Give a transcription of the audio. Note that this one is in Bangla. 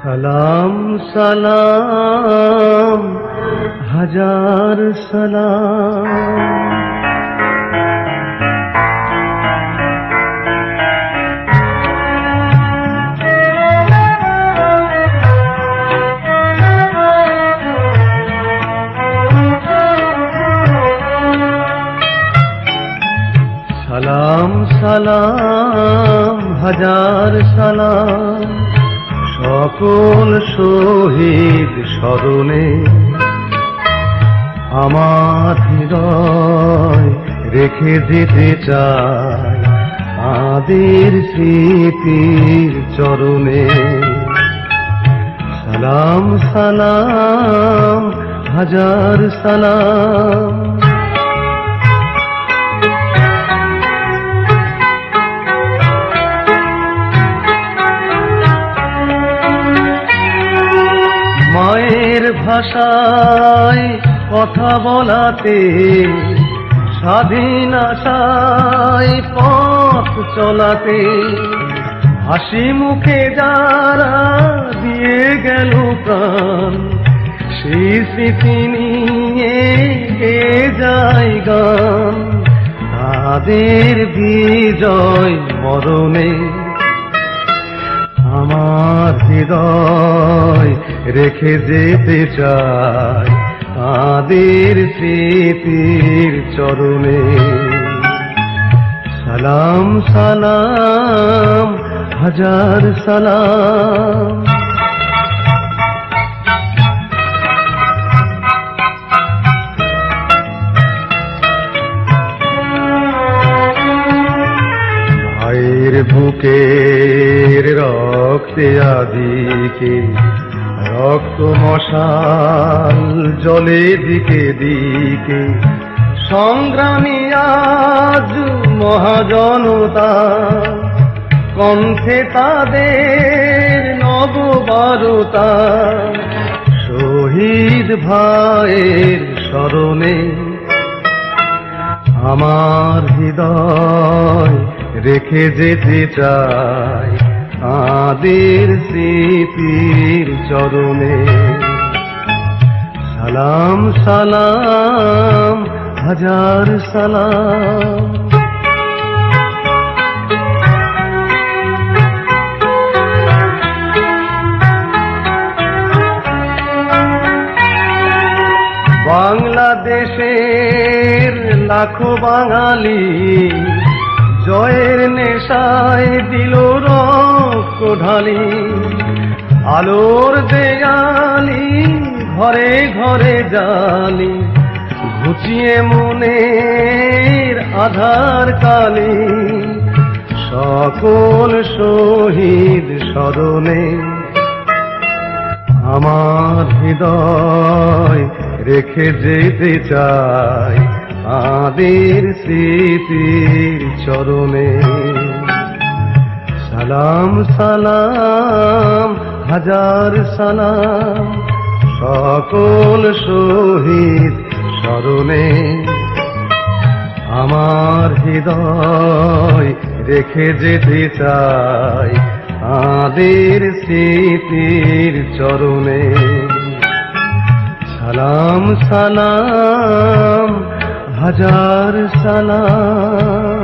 সালাম সালাম হাজার সালাম। সালাম সালাম হাজার সালাম সকল শহীদ স্মরণে। আমার হৃদয় রেখে যেতে চাই তাদের স্মৃতির চরণে। সালাম সালাম হাজার সালাম। মায়ের ভাষায় কথা বলাতে, স্বাধীন আশায় পথ চলাতে, হাসি মুখে যারা দিয়ে গেল প্রাণ, সেই স্মৃতি নিয়ে গেয়ে যায় গান। তাদের বিজয় মরণে আমার হৃদয় রেখে যেতে চাই তাদের স্মৃতির চরণে। সালাম সালাম হাজার সালাম। ভাইয়ের বুকের রক্তে আদিকে রক্ত মশাল জলে দিকে দিকে, সংগ্রামী আজ মহাজনতা, কণ্ঠে তাদের নববারতা। শহীদ ভাইয়ের স্মরণে আমার হৃদয় রেখে যেতে চাই তাদের স্মৃতির চরণে। সালাম সালাম হাজার সালাম। বাংলাদেশের লাখো বাঙালি জয়ের নেশায় দিল রক্ত ঢালি। আলোর দেয়ালি ঘরে ঘরে জালি, ঘুচিয়ে মনের আধার কালি। সকল শহীদ স্মরণে আমার হৃদয় রেখে যেতে চাই তাদের স্মৃতির চরণে। সালাম সালাম হাজার সালাম সকল শহীদ স্মরণে। আমার হৃদয় রেখে যেতে চাই তাদের স্মৃতির চরণে। সালাম সালাম হাজার সালাম।